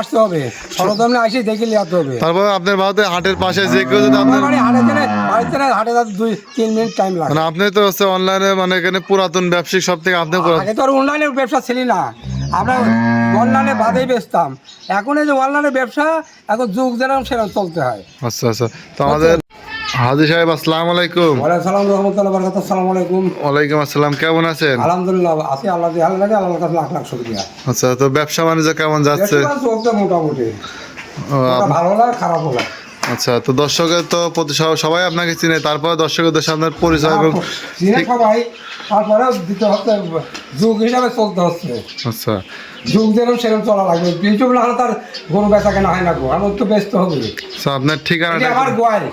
আসতে হবে, সরজমিনে আসি দেখে নিতে হবে। তারপর আপনার বাড়িতে হাটের পাশে যে কেউ যদি আপনার হাটে 2-3 মিনিট টাইম লাগে। মানে আপনি তো হচ্ছে অনলাইনে মানে এখানে পুরাতন ব্যবসায়িক সব থেকে আপনি আগে তো আর অনলাইনের ব্যবসা ছিল না, আমরা অনলাইনে বাদেই বেচতাম। এখন এই যে অনলাইনের ব্যবসা, এখন যুগ যেরকম সেরকম চলতে হয়। আচ্ছা আচ্ছা। তো আমাদের হাজি সাহেব আসসালামু আলাইকুম। ওয়ালাইকুম সালাম রহমতুল্লাহ বারাকাতুহু। আসসালামু আলাইকুম। ওয়ালাইকুম আসসালাম, কেমন আছেন? আলহামদুলিল্লাহ আছি, আল্লাহ দিয়ে ভালো লাগে, আল্লাহর কাছে লাখ লাখ শুকরিয়া। আচ্ছা, তো ব্যবসা বাণিজ্য কেমন যাচ্ছে? ব্যবসা চলছে মোটামুটি, ও, ভালো লাগে খারাপ লাগে। আচ্ছা, তো দর্শকের তো সবাই আপনাকে চিনে, তারপর দর্শকের উদ্দেশ্যে আপনার পরিচয় এবং চিনে সবাই, তারপরে দিতে হচ্ছে, যুগ হিসাবে চলতে হচ্ছে। আচ্ছা যুগ যেরকম সেরকম চলা লাগবে। ইউটিউব না হলে তার গরু বেচা কেনা হয় না গো, আমার তো ব্যস্ত হবে। আচ্ছা, আপনার ঠিকানাটা আমার গোয়াল,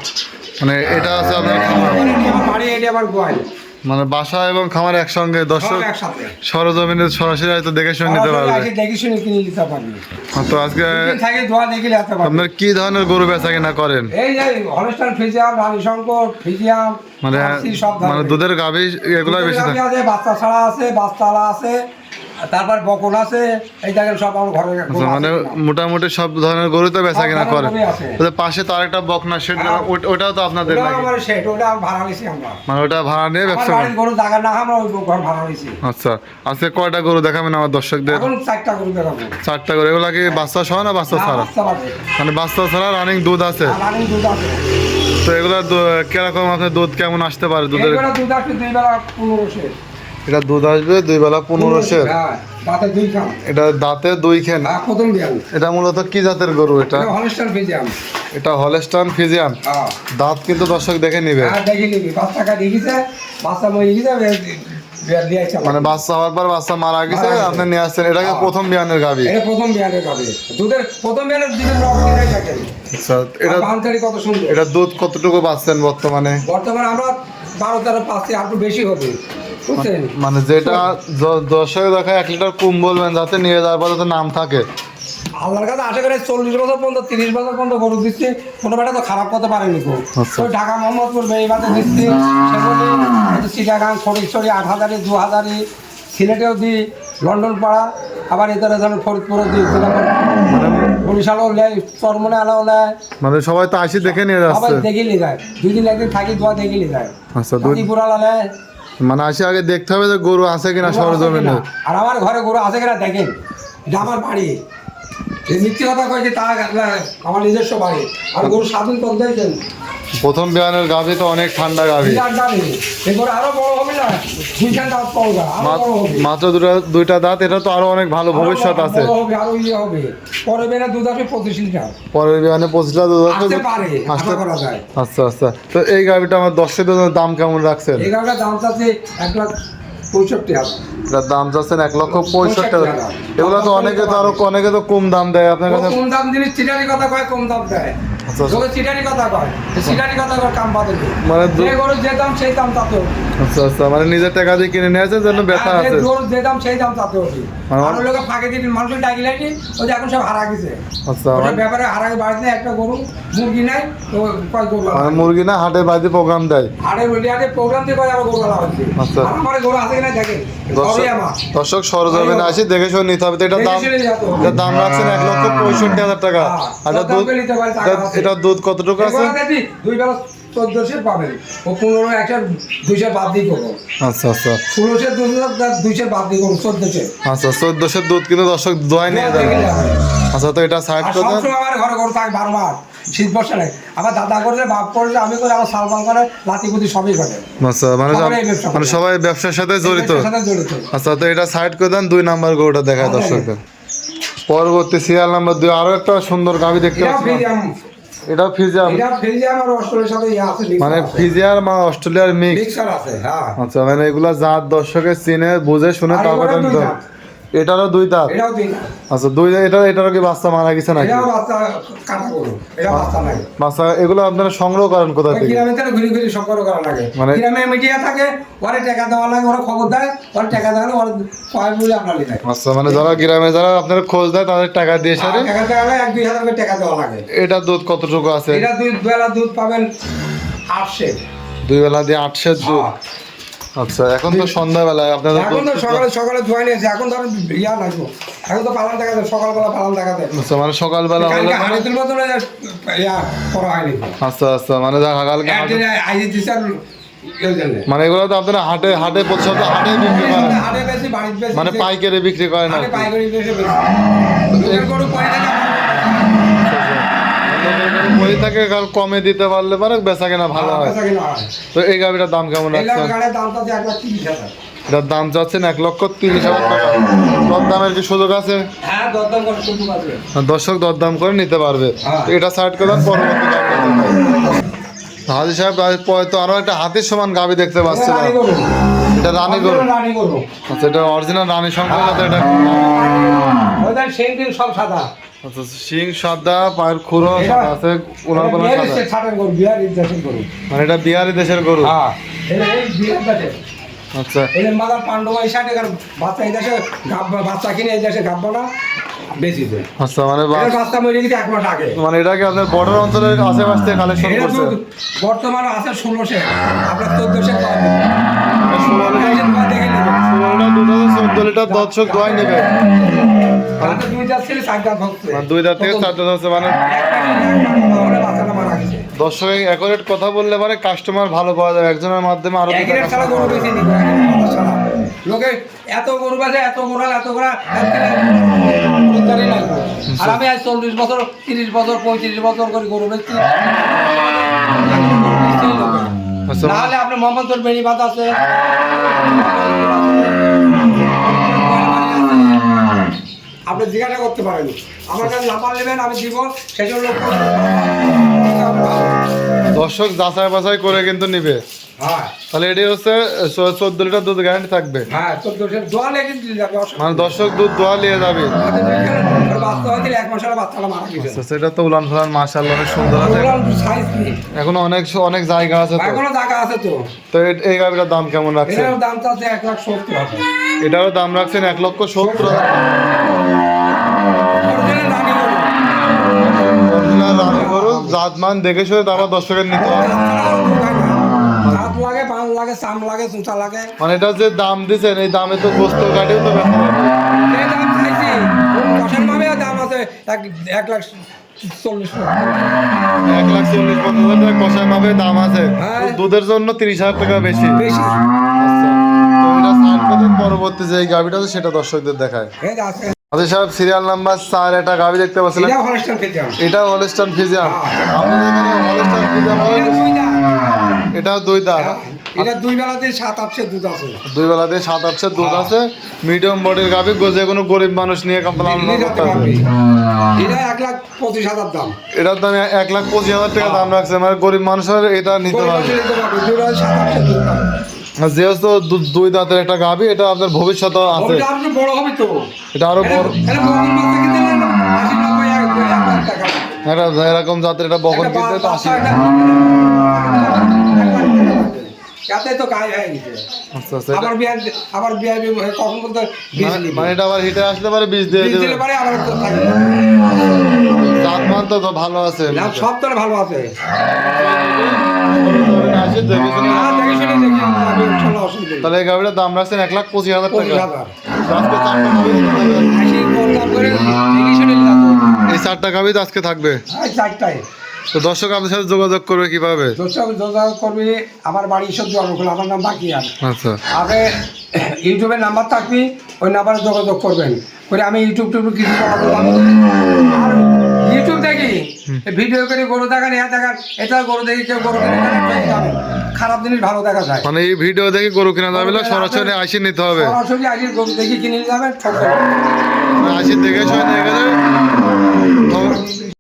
মানে এটা আছে আপনার আমার বাড়ি, এটি আমার গোয়াল। মানে বাসা এবং খামার একসঙ্গে, দর্শক একসাথে সরজমিনে সরাসরি হয়তো দেখে শুনে নিতে পারবে। দেখি শুনে কিনে নিতে পারবি। তো আজকে থাকে দোয়া দেখে নিতে পারবি। আপনার কি ধরনের গরু বেচা কিনা করেন? এই যে হলস্টাইন ফ্রিজিয়াম, রানী শঙ্কর ফ্রিজিয়াম, মানে সব মানে দুধের গাভী এগুলো বেশি থাকে? আছে, বাচ্চা ছাড়া আছে, বাচ্চালা আছে, তারপর বকন আছে, এই দেখেন সব আমার ঘরে। আচ্ছা, মানে মোটামুটি সব ধরনের গরু তো বেচা কিনা করেন। পাশে তো আরেকটা বকনা শেড, ওটাও তো আপনাদের নাকি? আমার সেট, ওটা ভাড়া নিছি আমরা। মানে ওটা ভাড়া নিয়ে ব্যবসা করেন? গরু জায়গা না, আমরা ওই ঘর ভাড়া নিছি। আচ্ছা, আজকে কয়টা গরু দেখাবেন আমার দর্শকদের? এখন 4টা গরু দেখাবো। 4টা গরু। এগুলা কি বাচ্চা সহ না বাচ্চা ছাড়া? মানে বাচ্চা ছাড়া রানিং দুধ আছে? রানিং দুধ আছে। তো এগুলা কিরকম আপনার দুধ কেমন আসতে পারে? দুধের দুধ আসবে 2 বেলা 15 সের। এটা দুধ আসবে 2 বেলা 15 সের। দাঁতে 2 খান। এটা দাঁতে 2 খেন। প্রথম বিয়ান। এটা মূলত কি জাতের গরু? এটা হলস্টাইন ফ্রিজিয়াম। এটা হলস্টাইন ফ্রিজিয়ান। দাঁত কিন্তু দর্শক দেখে নিবে। হ্যাঁ, দেখে নিবি। বাচ্চাটা দেখিছে, বাচ্চা মরে গেছে, মানে বাচ্চা হওয়ার পর বাচ্চা মারা গেছে, আপনি নিয়ে আসছেন। এটাকে প্রথম বিয়ানের গাভী? এটা প্রথম বিয়ানের গাভী। দুধের প্রথম বিয়ানের দুধের রক দিতেই থাকে। আচ্ছা, এটা বানচারি কত সুন্দর। এটা দুধ কতটুকু পাচ্ছেন বর্তমানে? বর্তমানে আমরা 12-13 পাচ্ছি, আর একটু বেশি হবে, বুঝছেন? মানে যেটা দর্শক দেখায় 1 লিটার কম বলবেন, যাতে নিয়ে যাওয়ার পর যাতে নাম থাকে। আল্লাহর কাছে আশা করে 40 বছর পর্যন্ত, 30 বছর পর্যন্ত গরু দিচ্ছি, কোনো বেটা তো খারাপ করতে পারেনি গো। আচ্ছা। ওই ঢাকা মোহাম্মদপুর বেড়িবাতে দিচ্ছি, সেগুলি চিটাগাং, খড়িশ্বরী, 8,000, 2,000, সিলেটেও দিই, লন্ডন পাড়া, আবার এদের ধরেন ফরিদপুরও দিই, বরিশালও নেয়, চরমনে আলাও নেয়। মানে সবাই তো আসি দেখে নিয়ে সবাই যাচ্ছে? দেখে নিয়ে যায়, 2 দিন 1 দিন থাকি, দোয়া দেখে নিয়ে যায়। আচ্ছা, পুরালা নেয়। মানে আসি আগে দেখতে হবে যে গরু আছে কিনা সরজমিনে। আর আমার ঘরে গরু আছে কিনা দেখেন, এটা আমার বাড়ি। এই মিথ্যে কথা কয়েছে তা আমার নিজস্ব বাড়ি। আর গরু স্বাধীন করতে দিয়েছেন। প্রথম বিয়ানের গাভী তো অনেক ঠান্ডা গাভী। বিরাট গাড়ি, এরপরে আরো বড় হবে না, 2 দাঁত পাওয়া, আরো বড় হবে। মাত্র দুইটা দাঁত, এটা তো আরো অনেক ভালো ভবিষ্যৎ আছে। বড় হবে, আরো ইয়ে হবে। পরে বেলা দুধ আসবে 25 লিটার। পরের বিয়ানে 25 লিটার দুধ আসতে পারে, আশা করা যায়। আচ্ছা আচ্ছা। তো এই গাভীটা আমার দর্শকদের জন্য দাম কেমন রাখছেন? এই গাড়িটার দাম চাচ্ছে 1,65,000। এটার দাম চাচ্ছেন 1,65,000। এগুলো তো অনেকে তো কম দাম দেয় আপনার কাছে। কম দাম জিনিস চিটারি কথা কয়, কম দাম দেয়। আচ্ছা যখন চিটারি কথা কয়, চিটারি কথা কয় কাম বাদে। মানে যে গরু যে দাম সেই দাম তাতে হবে। আচ্ছা আচ্ছা, মানে নিজের টাকা দিয়ে কিনে নিয়ে আসে জন্য ব্যথা আর আছে। গরু যে দাম সেই দাম তাতে হবে। মানে আর লোকে ফাঁকে দিয়ে মানুষের ডাকি লাগি, ওই যে এখন সব হারা গেছে। আচ্ছা, ওটা ব্যাপারে হারা বাড়িতে একটা গরু, মুরগি নাই তো কয় গরু। মানে মুরগি না হাটে বাড়িতে প্রোগ্রাম দেয়? হাটে প্রোগ্রাম দিয়ে কয় আবার গরু বলা হচ্ছে। আচ্ছা। আর আমার গরু আছে কিনা দেখেন। সবই আমার। দর্শক সরজমিনে আসি দেখে শুনে নিতে হবে। তো এটার দাম রাখছেন 1,65,000 টাকা। আর এটা দুধ কতটুকু আছে? 2 বেলা 14 পাবেন। ও 15 একটা 200 বাদ দিয়ে করবো। আচ্ছা আচ্ছা। 16 দুধ 200 বাদ দিয়ে করবো, 14। আচ্ছা, 14 দুধ কিন্তু দর্শক দোয়াই নিয়ে যাবে। আচ্ছা, তো এটা সাইড করে দেন। সবসময় আমার ঘরে গরু থাকে 12 মাস, শীত বর্ষা নেই। আমার দাদা করে, বাপ করে, আমি করে, আমার সালমান করে, লাতিপুতি সবই করে। আচ্ছা, মানে সবাই ব্যবসার সাথে জড়িত। আচ্ছা, তো এটা সাইড করে দেন। 2 নাম্বার গরুটা দেখায় দর্শকদের। পরবর্তী সিরিয়াল নাম্বার 2 আরো একটা সুন্দর গাভী দেখতে পাচ্ছি। এটা ফ্রিজিয়াম। আর অস্ট্রেলিয়ার সাথে আছে, মানে ফ্রিজিয়ার মা অস্ট্রেলিয়ার মিক্সার আছে। হ্যাঁ। আচ্ছা, মানে এগুলা জাত দর্শকের চিনে বুঝে শুনে তারপর এটারও 2 দাঁত? এটাও 2 দাঁত। আচ্ছা, এটারও কি বাচ্চা মারা গেছে নাকি? এটাও বাচ্চা কাটা গরু, এটা বাচ্চা নাই। বাচ্চা এগুলো আপনারা সংগ্রহ করেন কোথা থেকে? গ্রামে থেকে ঘুরে ঘুরে সংগ্রহ করা লাগে। মানে গ্রামে মিডিয়া থাকে, ওরে টাকা দেওয়া লাগে, ওরা খবর দেয়, ওরা টাকা দেওয়া লাগে, ওরা কয় বলে আপনার লিখে। আচ্ছা, মানে যারা আপনারা খোঁজ দেয় তাদের টাকা দিয়ে সারে? টাকা দেওয়া লাগে, 1-2 হাজার টাকা দেওয়া লাগে। এটা দুধ কতটুকু আছে? এটা 2 বেলা দুধ পাবেন 8 সের। 2 বেলা দিয়ে 8 সের দুধ। আচ্ছা এখন তো সন্ধ্যাবেলায় আপনাদের এখন তো সকালে সকালে ধোয়া নিয়েছে, এখন ধরেন ইয়া লাগবো, এখন তো পালান দেখা যায়, সকালবেলা পালান দেখা যায়। আচ্ছা মানে সকালবেলা হলে কালকে হাড়িতুর মতন ইয়া করা হয়নি। আচ্ছা আচ্ছা মানে কালকে একদিনে আইজি দিছেন কেউ জানে। মানে এগুলো তো আপনারা হাটে হাটে প্রতি সপ্তাহে হাটে বিক্রি করেন, হাটে বেশি, বাড়িতে বেশি, মানে পাইকারি বিক্রি করেন আর হাটে কি। পাইকারি বেশি বেশি। লোকের গরু পরে থাকে ওই থাকে কাল কমে দিতে পারলে পরে বেচা কেনা ভালো হয়। বেচা কিনা হয়। তো এই গাভিটার দাম কেমন এই রাখছেন? গাড়ির দামটা যে 1,30,000। এটার দাম চাচ্ছেন 1,30,000 টাকা। দরদামের কি সুযোগ আছে? হ্যাঁ, দরদাম করে সুযোগ আছে। দর্শক দরদাম করে নিতে পারবে। হ্যাঁ। এটা সাইড করে দেন, পরবর্তী গাভিটা দেখাই। হাজি সাহেব তো আরো একটা হাতির সমান গাভি দেখতে পাচ্ছি না, রানী গরু। এটা রানী গরু। রানী গরু। আচ্ছা এটা অরিজিনাল রানী সংখ্যা কত? এটা ওদের সেন্টিং সব সাদা। আচ্ছা শিং সাদা, পায়ের খুরো এটা- আছে, উনার কোনো বিহারি সাদা, ছাটের গরু, বিহারি দেশের গরু। মানে এটা বিহারি দেশের গরু। হ্যাঁ, এই বিহার দেশের। আচ্ছা এই যে মাদার পান্ডবা এই সাইডে বাচ্চা এই দেশে গাব্বা, বাচ্চা কিনে এই দেশে গাব্বা না বেশি দেয়। আচ্ছা মানে এর বাচ্চা মরে গেছে 1 মাস আগে। মানে এটা কি আপনার বর্ডার অঞ্চলের আশেপাশ থেকে কালেকশন এটা করছে? তো বর্তমানে আছে 1600, আপনার 1400 পাবে। 16 লিটার দেখে নেবেন। 16 দুধ আছে, 14 লিটার দর্শক দোয়াই নেবে। রাতে 2 দাঁত ছিল, 4 দাঁত হচ্ছে। মানে 2 দাঁত থেকে 4 দাঁত আছে, মানে বাচ্চাটা মারা গেছে। দর্শক অ্যাকুরেট কথা বললে মানে কাস্টমার ভালো পাওয়া যাবে, একজনের মাধ্যমে আরো এক রেট ছাড়া গরু বেশি নিবে, মাথা ছাড়া। লোকে এত গরু বাজে, এত গোড়াল, এত গোড়া, আর আমি আজ 40 বছর, 30 বছর, 35 বছর করে গরু বেচছি। আচ্ছা নাহলে আপনার মোহাম্মদপুর বেড়িবাঁধ আছে, আপনি জিজ্ঞাসা করতে পারেন, আমার কাছে নাম্বার নেবেন, আমি দিব, সেসব লোক দর্শক যাচাই বাছাই করে কিন্তু নিবে। হ্যাঁ তাহলে এটি হচ্ছে 14 লিটার দুধ গ্যারান্টি থাকবে, হ্যাঁ, 1400 দোয়ালে কিন্তু যাবে, মানে দর্শক দুধ দোয়া নিয়ে যাবে। বাচ্চা হয়েছিল 1 মাস আগে, বাচ্চাটা মারা গেছে। আচ্ছা সেটা তো উলান ফালান মাশাআল্লাহ অনেক সুন্দর আছে, সাইজ নেই, এখনো অনেক অনেক জায়গা আছে। তো এখনো জায়গা আছে তো। তো এই গাভিটার দাম কেমন রাখছেন? এটার দাম চাচ্ছে 1,70,000 হবে। এটারও দাম রাখছেন 1,70,000 টাকা। অরিজিনাল রানী গরু। অরিজিনাল রানী গরু, জাতমান দেখে শুনে তারপর দর্শকের নিতে হবে। হাত লাগে, পান লাগে, চাম লাগে, চুঁচা লাগে। মানে এটা যে দাম দিচ্ছেন এই দামে তো গোস্ত কাটিও তো ব্যথা লাগবে। এই দাম চাইছি, কষার ভাবে দাম আছে 1,40,000 টাকা। 1,40,000 টাকা কষায় মাপে দাম আছে। হ্যাঁ। দুধের জন্য 30,000 টাকা বেশি। বেশি। আচ্ছা তো এটা সাইড করে পরবর্তী যে এই গাভিটা আছে সেটা দর্শকদের দেখায়। এই যে আছে, আদি সাহেব সিরিয়াল নাম্বার 4 একটা গাভি দেখতে পাচ্ছিলেন, এটা হলস্টাইন ফ্রিজিয়ান। এটা হলস্টাইন ফ্রিজিয়ান। আপনাদের এখানে হলস্টাইন ফ্রিজিয়ান এটা দুই দাঁত। এটা 2 দাঁত, এটা 2 বেলাতে 7-8 দুধ আছে। 2 বেলাতে 7-8 দুধ আছে, মিডিয়াম বডির গাভি, যে কোনো গরিব মানুষ নিয়ে পালন নিয়ে করতে যেতে পারবে। পারবি। এটা 1,25,000 দাম। এটার দাম 1,25,000 টাকা দাম রাখছে, মানে গরিব মানুষের এটা নিতে গরিব পারবে। মানুষ নিতে পারবে, দুধ আছে 7-8 দুধ আছে। আর যেহেতু 2 দাঁতের একটা গাভি, এটা আপনার ভবিষ্যৎ আছে, ওটা আরো বড় হবে তো। এটা আরো বড়। এটা বড় বাচ্চা কিনতে গেলে 80-90,000 টাকা। এটা এরকম জাতের এটা বকন কিনতে তো 80। যাতে তো গায়ে হয়ে গেছে। আচ্ছা আচ্ছা আবার বিয়ার কখন বলতে বীজ নিবে। মানে এটা আবার হিটে আসতে পারে, বীজ দিয়ে বীজ দেবে। দিলে পারে আবার তো থাকে। জাতমান তো ভালো আছে। না, সব তো ভালো আছে। আসে দেখে শুনে। হ্যাঁ, দেখে শুনে দেখি আমি ইনশাআল্লাহ অসুবিধা নেই। তাহলে এই গাভিটার দাম রাখছেন 1,25,000 টাকা। 25,000 আজকে 4টা গাভি থাকবে। আসি বললাম করে দেখে শুনে নিলাম। এই 4টা গাভি তো আজকে থাকবে। এই চারটায় তো দর্শক আপনার সাথে যোগাযোগ করবে কিভাবে? দর্শক যোগাযোগ করবি, আমার বাড়ি সব জন্মখোলা, আমার নাম বাকিয়ার। আচ্ছা আগে ইউটিউবের নাম্বার থাকবি, ওই নাম্বারে যোগাযোগ করবেন করে। আমি ইউটিউব কিছু করাতে পারবো না। আর ইউটিউব দেখি ভিডিও করে গরু দেখান, ইয়া দেখান, এটা গরু দেখি, কেউ গরু কিনে দেখান, খারাপ জিনিস ভালো দেখা যায়। মানে এই ভিডিও দেখে গরু কিনা যাবে না, সরাসরি আসি নিতে হবে। সরাসরি আগে গরু দেখি কিনে নিয়ে যাবেন, ঠকবেন। আসি দেখে শুনে নিয়ে গেলে